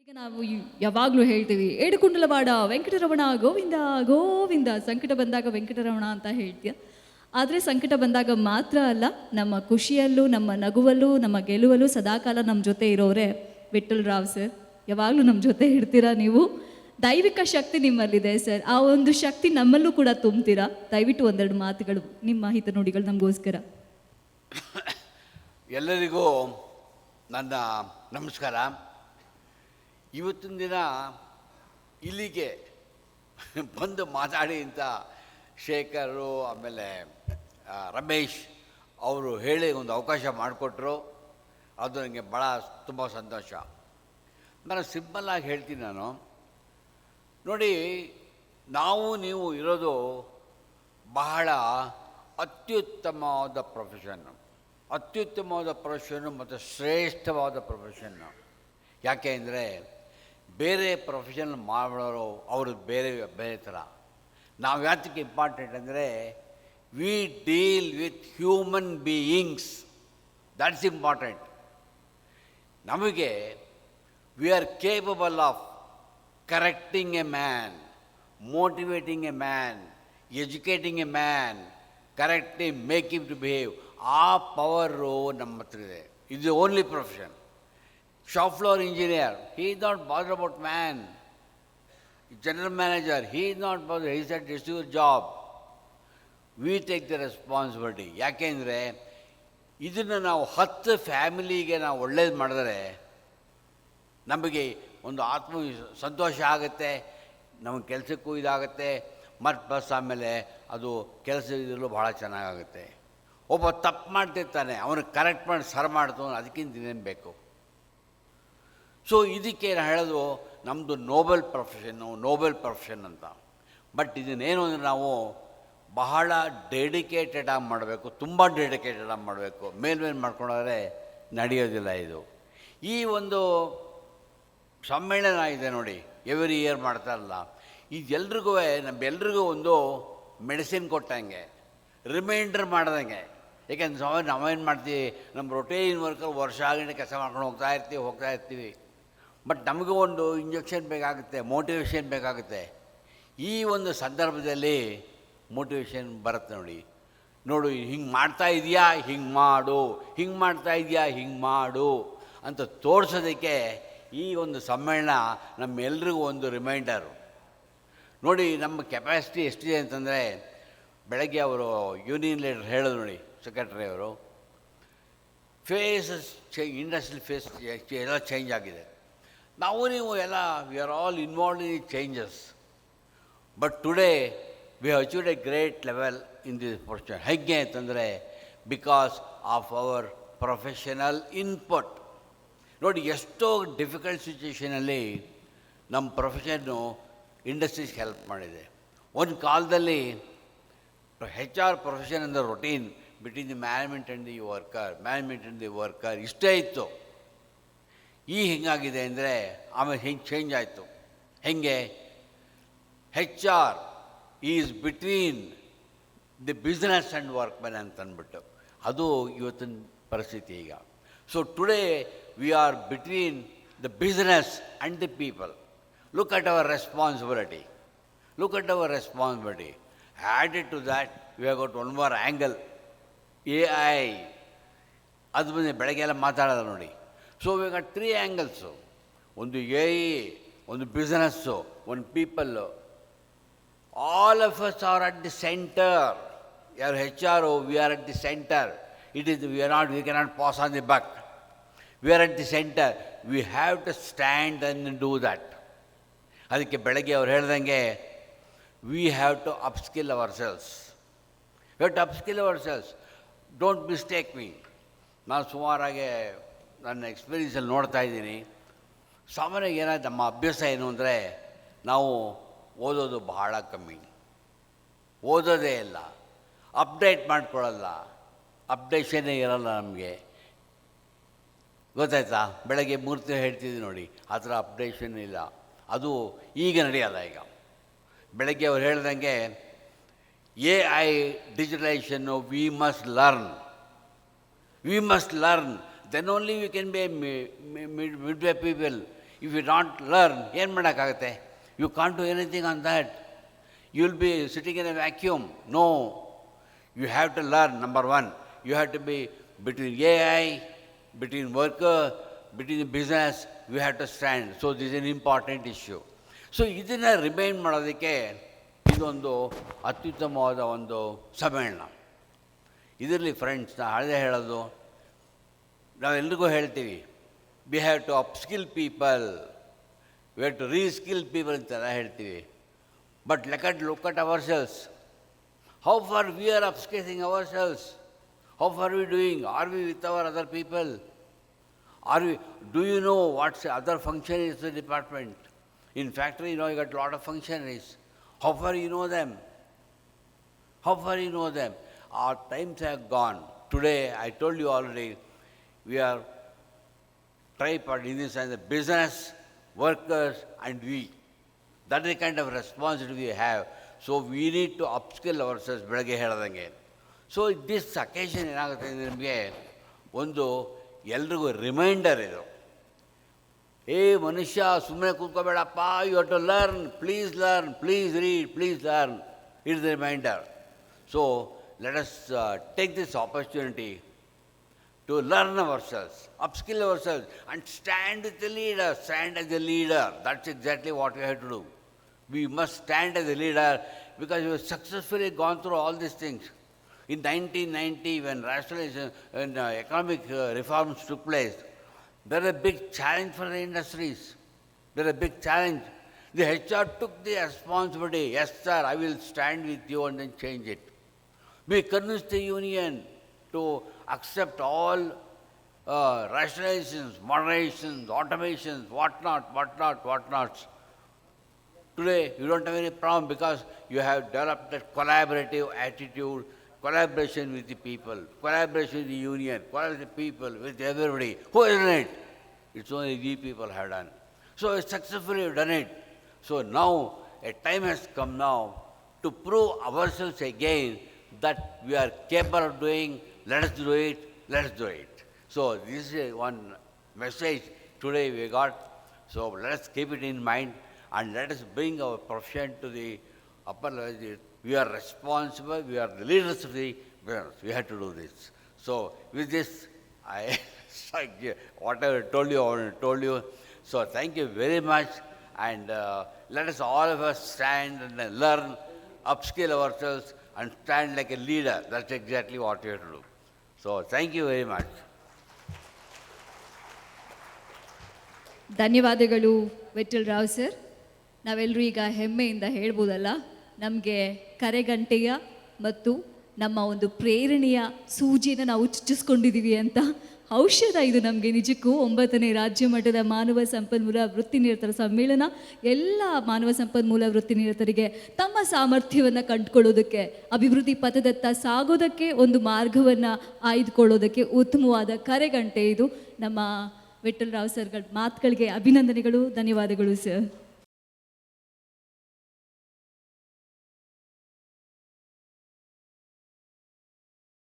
ಈಗ ನಾವು ಯಾವಾಗಲೂ ಹೇಳ್ತೀವಿ ಏಡುಕುಂಡಲವಾಡ ವೆಂಕಟರಮಣ ಗೋವಿಂದ ಗೋವಿಂದ, ಸಂಕಟ ಬಂದಾಗ ವೆಂಕಟರಮಣ ಅಂತ ಹೇಳ್ತೀಯ. ಆದರೆ ಸಂಕಟ ಬಂದಾಗ ಮಾತ್ರ ಅಲ್ಲ, ನಮ್ಮ ಖುಷಿಯಲ್ಲೂ ನಮ್ಮ ನಗುವಲ್ಲೂ ನಮ್ಮ ಗೆಲುವಲ್ಲೂ ಸದಾಕಾಲ ನಮ್ಮ ಜೊತೆ ಇರೋರೆ ವಿಠಲ್ ರಾವ್ ಸರ್. ಯಾವಾಗಲೂ ನಮ್ಮ ಜೊತೆ ಇರ್ತೀರಾ ನೀವು. ದೈವಿಕ ಶಕ್ತಿ ನಿಮ್ಮಲ್ಲಿದೆ ಸರ್, ಆ ಒಂದು ಶಕ್ತಿ ನಮ್ಮಲ್ಲೂ ಕೂಡ ತುಂಬ್ತೀರಾ. ದಯವಿಟ್ಟು ಒಂದೆರಡು ಮಾತುಗಳು ನಿಮ್ಮ ಹಿತನುಡಿಗಳು ನಮಗೋಸ್ಕರ. ಎಲ್ಲರಿಗೂ ನನ್ನ ನಮಸ್ಕಾರ. ಇವತ್ತಿನ ದಿನ ಇಲ್ಲಿಗೆ ಬಂದು ಮಾತಾಡಿ ಅಂತ ಶೇಖರು ಆಮೇಲೆ ರಮೇಶ್ ಅವರು ಹೇಳಿ ಒಂದು ಅವಕಾಶ ಮಾಡಿಕೊಟ್ರು. ಅದು ನನಗೆ ಭಾಳ ತುಂಬ ಸಂತೋಷ. ನಾನು ಸಿಂಪಲ್ಲಾಗಿ ಹೇಳ್ತೀನಿ. ನಾನು ನೋಡಿ, ನಾವು ನೀವು ಇರೋದು ಬಹಳ ಅತ್ಯುತ್ತಮವಾದ ಪ್ರೊಫೆಷನ್ನು, ಅತ್ಯುತ್ತಮವಾದ ಪ್ರೊಫೆಷನ್ನು ಮತ್ತು ಶ್ರೇಷ್ಠವಾದ ಪ್ರೊಫೆಷನ್ನು. ಯಾಕೆ ಅಂದರೆ ಬೇರೆ ಪ್ರೊಫೆಷನ್ ಮಾಡೋರು ಅವರು ಬೇರೆ ಬೇರೆ ಥರ. ನಾವು ಯಾತಕ್ಕೆ ಇಂಪಾರ್ಟೆಂಟ್ ಅಂದರೆ we deal with human beings, that's important. ನಮಗೆ we are capable of correcting a man, motivating a man, educating a man, correcting, making to behave. ಆ ಪವರು ನಮ್ಮ ಹತ್ರ ಇದೆ. ಇದು only profession. Shop floor engineer, he is not bothered about man. General manager, he is not bothered. He said, it's your job. We take the responsibility. ಯಾಕೆಂದರೆ ಇದನ್ನು ನಾವು 10 ಫ್ಯಾಮಿಲಿಗೆ ನಾವು ಒಳ್ಳೇದು ಮಾಡಿದ್ರೆ ನಮಗೆ ಒಂದು ಸಂತೋಷ ಆಗುತ್ತೆ, ನಮ್ಮ ಕೆಲಸಕ್ಕೂ ಇದಾಗುತ್ತೆ, ಮತ್ತು ಪ್ಲಸ್ ಆಮೇಲೆ ಅದು ಕೆಲಸ ಇದರಲ್ಲೂ ಭಾಳ ಚೆನ್ನಾಗಾಗುತ್ತೆ. ಒಬ್ಬ ತಪ್ಪು ಮಾಡ್ತಿರ್ತಾನೆ, ಅವನಿಗೆ ಕರೆಕ್ಟ್ ಮಾಡಿ ಸರ್ ಮಾಡ್ತು, ಅದಕ್ಕಿಂತ ಇನ್ನೇನು ಬೇಕು. ಸೊ ಇದಕ್ಕೆ ನಾನು ಹೇಳೋದು ನಮ್ಮದು ನೋಬೆಲ್ ಪ್ರೊಫೆಷನ್ ಅಂತ. ಬಟ್ ಇದನ್ನೇನು ಅಂದರೆ ನಾವು ಬಹಳ ಡೆಡಿಕೇಟೆಡಾಗಿ ಮಾಡಬೇಕು, ತುಂಬ ಡೆಡಿಕೇಟೆಡಾಗಿ ಮಾಡಬೇಕು. ಮೇಲ್ಮೇಲೆ ಮಾಡ್ಕೊಂಡೋದ್ರೆ ನಡೆಯೋದಿಲ್ಲ. ಇದು ಈ ಒಂದು ಸಮ್ಮೇಳನ ಇದೆ ನೋಡಿ, ಎವ್ರಿ ಇಯರ್ ಮಾಡ್ತಾರಲ್ಲ, ಇದೆಲ್ರಿಗೂ ನಮ್ಮೆಲ್ರಿಗೂ ಒಂದು ಮೆಡಿಸಿನ್ ಕೊಟ್ಟಂಗೆ, ರಿಮೈಂಡರ್ ಮಾಡ್ದಂಗೆ. ಯಾಕೆಂದ್ರೆ ನಾವೇನು ಮಾಡ್ತೀವಿ, ನಮ್ಮ ರೊಟೀನ್ ವರ್ಕಲ್ಲಿ ವರ್ಷ ಆಗಿನ ಕೆಲಸ ಮಾಡ್ಕೊಂಡು ಹೋಗ್ತಾ ಇರ್ತೀವಿ. ಬಟ್ ನಮಗೂ ಒಂದು ಇಂಜೆಕ್ಷನ್ ಬೇಕಾಗುತ್ತೆ, ಮೋಟಿವೇಶನ್ ಬೇಕಾಗುತ್ತೆ. ಈ ಒಂದು ಸಂದರ್ಭದಲ್ಲಿ ಮೋಟಿವೇಶನ್ ಬರುತ್ತೆ. ನೋಡು ಹಿಂಗೆ ಮಾಡ್ತಾ ಇದೆಯಾ, ಹಿಂಗೆ ಮಾಡು, ಹಿಂಗೆ ಮಾಡ್ತಾ ಇದೆಯಾ, ಹಿಂಗೆ ಮಾಡು ಅಂತ ತೋರಿಸೋದಕ್ಕೆ ಈ ಒಂದು ಸಮ್ಮೇಳನ ನಮ್ಮೆಲ್ರಿಗೂ ಒಂದು ರಿಮೈಂಡರು. ನೋಡಿ, ನಮ್ಮ ಕೆಪಾಸಿಟಿ ಎಷ್ಟಿದೆ ಅಂತಂದರೆ, ಬೆಳಗ್ಗೆ ಅವರು ಯೂನಿಯನ್ ಲೀಡರ್ ಹೇಳೋದು ನೋಡಿ, ಸೆಕ್ರೆಟರಿ ಅವರು, ಫೇಸಸ್ ಇಂಡಸ್ಟ್ರಿಯಲ್ ಫೇಸ್ ಎಲ್ಲ ಚೇಂಜ್ ಆಗಿದೆ. ನಾವು ನೀವು ಎಲ್ಲ we are all involved in changes. But today we have achieved A great level in this profession. ಹೇಗೆ ಅಂತಂದರೆ because of our professional input. ನೋಡಿ, ಎಷ್ಟೋ ಡಿಫಿಕಲ್ಟ್ ಸಿಚುವೇಷನಲ್ಲಿ ನಮ್ಮ ಪ್ರೊಫೆಷನ್ನು ಇಂಡಸ್ಟ್ರೀಸ್ಗೆ ಹೆಲ್ಪ್ ಮಾಡಿದೆ. ಒಂದು ಕಾಲದಲ್ಲಿ HR ಪ್ರೊಫೆಷನ್ ಅಂದರೆ routine between the management and the worker ಇಷ್ಟೇ ಇತ್ತು. ಹಿಂಗಾಗಿದೆ ಅಂದರೆ ಆಮೇಲೆ ಹಿಂಗೆ ಚೇಂಜ್ ಆಯಿತು. ಹೇಗೆ HR is between the business and workmen ಅಂತಂದ್ಬಿಟ್ಟು, ಅದು ಇವತ್ತಿನ ಪರಿಸ್ಥಿತಿ ಈಗ. So today we are between the business and the people. Look at our responsibility. Added to that, we have got one more angle, AI. ಅದು ಬಂದು ಬೆಳಗ್ಗೆ ಎಲ್ಲ ಮಾತಾಡೋದು ನೋಡಿ. So we got 3 angles. ಒಂದು AI, ಒಂದು ಬಿಸ್ನೆಸ್ಸು, ಒಂದು people. All of us are at the centre. ಯಾರು HR, we are at the centre. We cannot pass on the buck. We are at the centre. We have to stand and do that. ಅದಕ್ಕೆ ಬೆಳಗ್ಗೆ ಅವ್ರು ಹೇಳ್ದಂಗೆ we have to upskill ourselves. Don't mistake me. ನಾನು ಸುಮಾರಾಗೆ ನನ್ನ ಎಕ್ಸ್ಪೀರಿಯನ್ಸಲ್ಲಿ ನೋಡ್ತಾ ಇದ್ದೀನಿ. ಸಾಮಾನ್ಯವಾಗಿ ಏನಾಯ್ತು, ನಮ್ಮ ಅಭ್ಯಾಸ ಏನು ಅಂದರೆ ನಾವು ಓದೋದು ಬಹಳ ಕಮ್ಮಿ, ಓದೋದೇ ಇಲ್ಲ, ಅಪ್ಡೇಟ್ ಮಾಡ್ಕೊಳ್ಳಲ್ಲ, ಅಪ್ಡೇಷನ್ನೇ ಇರಲ್ಲ ನಮಗೆ. ಗೊತ್ತಾಯ್ತಾ? ಬೆಳಗ್ಗೆ ಮೂರ್ತಿ ಹೇಳ್ತಿದ್ವಿ ನೋಡಿ, ಆ ಥರ ಅಪ್ಡೇಷನ್ ಇಲ್ಲ. ಅದು ಈಗ ನಡೆಯಲ್ಲ. ಈಗ ಬೆಳಗ್ಗೆ ಅವ್ರು ಹೇಳ್ದಂಗೆ AI ಡಿಜಿಟಲೈಸೇಷನ್ನು we must learn. Then only we can be midway people. If you not learn ಏನು ಮಾಡೋಕ್ಕಾಗತ್ತೆ? You can't do anything on that. You will be sitting in a vacuum. No, you have to learn. Number one, you have to be between AI, between worker, between the business, we have to stand. So this is an important issue. So ಇದನ್ನು remind ಮಾಡೋದಕ್ಕೆ ಇದೊಂದು ಅತ್ಯುತ್ತಮವಾದ ಒಂದು ಸಮ್ಮೇಳನ. ಇದರಲ್ಲಿ friends, ನಾ ಹಳೇ ಹೇಳೋದು, ನಾವೆಲ್ರಿಗೂ ಹೇಳ್ತೀವಿ, we have to upskill people, we have to reskill people ಅಂತೆಲ್ಲ ಹೇಳ್ತೀವಿ. But look at ourselves. How far we are upskilling ourselves? How far are we doing? Are we with our other people? Do you know what's the other functionaries of the department? In factory, you got a lot of functionaries. How far you know them? How far you know them? Our times have gone. Today, I told you already, we are tripart in this sense, the business, workers, and we. That is the kind of responsibility we have. So we need to upskill ourselves, ಬೆಳಗ್ಗೆ ಹೇಳ್ದಂಗೆ. So this occasion ಏನಾಗುತ್ತೆ ಅಂದರೆ ನಿಮಗೆ ಒಂದು ಎಲ್ರಿಗೂ reminder ಇದು. ಮನುಷ್ಯ ಸುಮ್ಮನೆ ಕೂತ್ಕೋಬೇಡಪ್ಪ, you have to learn, please learn, please read, please learn. It's the reminder. So let us take this opportunity to learn ourselves, upskill ourselves, and stand with the leader, stand as a leader. That's exactly what we have to do. We must stand as a leader because we have successfully gone through all these things. In 1990, when rationalization and economic reforms took place, there was a big challenge for the industries. There was a big challenge. The HR took the responsibility. Yes, sir, I will stand with you and then change it. We convinced the union to accept all rationalizations, moderations, automations, whatnots. Today, you don't have any problem because you have developed that collaborative attitude, collaboration with the people, collaboration with the union, collaboration with the people, with everybody. Who has done it? It's only we people have done. So successfully we've done it. So now, a time has come now to prove ourselves again that we are capable of doing. Let us do it. So this is one message today we got. So let us keep it in mind and let us bring our profession to the upper level. We are responsible, we are the leaders of the business. We have to do this. So with this, whatever I told you. So thank you very much, and let us all of us stand and learn, upskill ourselves, and stand like a leader. That's exactly what we have to do. So thank you very much. ಧನ್ಯವಾದಗಳು Vithal Rao sir. ನಾವೆಲ್ಲರೂ ಈಗ ಹೆಮ್ಮೆಯಿಂದ ಹೇಳ್ಬೋದಲ್ಲ, ನಮಗೆ ಕರೆಗಂಟೆಯ ಮತ್ತು ನಮ್ಮ ಒಂದು ಪ್ರೇರಣೆಯ ಸೂಜಿಯನ್ನು ನಾವು ಚುಚ್ಚಿಸ್ಕೊಂಡಿದ್ದೀವಿ ಅಂತ. ಔಷಧ ಇದು ನಮಗೆ ನಿಜಕ್ಕೂ. 9ನೇ ರಾಜ್ಯ ಮಟ್ಟದ ಮಾನವ ಸಂಪನ್ಮೂಲ ವೃತ್ತಿನಿರತರ ಸಮ್ಮೇಳನ ಎಲ್ಲ ಮಾನವ ಸಂಪನ್ಮೂಲ ವೃತ್ತಿನಿರತರಿಗೆ ತಮ್ಮ ಸಾಮರ್ಥ್ಯವನ್ನು ಕಂಡುಕೊಳ್ಳೋದಕ್ಕೆ, ಅಭಿವೃದ್ಧಿ ಪಥದತ್ತ ಸಾಗೋದಕ್ಕೆ ಒಂದು ಮಾರ್ಗವನ್ನು ಆಯ್ದುಕೊಳ್ಳೋದಕ್ಕೆ ಉತ್ತಮವಾದ ಕರೆಗಂಟೆ ಇದು. ನಮ್ಮ ವಿಠಲ್ ರಾವ್ ಸರ್ಗಳ ಮಾತುಗಳಿಗೆ ಅಭಿನಂದನೆಗಳು, ಧನ್ಯವಾದಗಳು ಸರ್.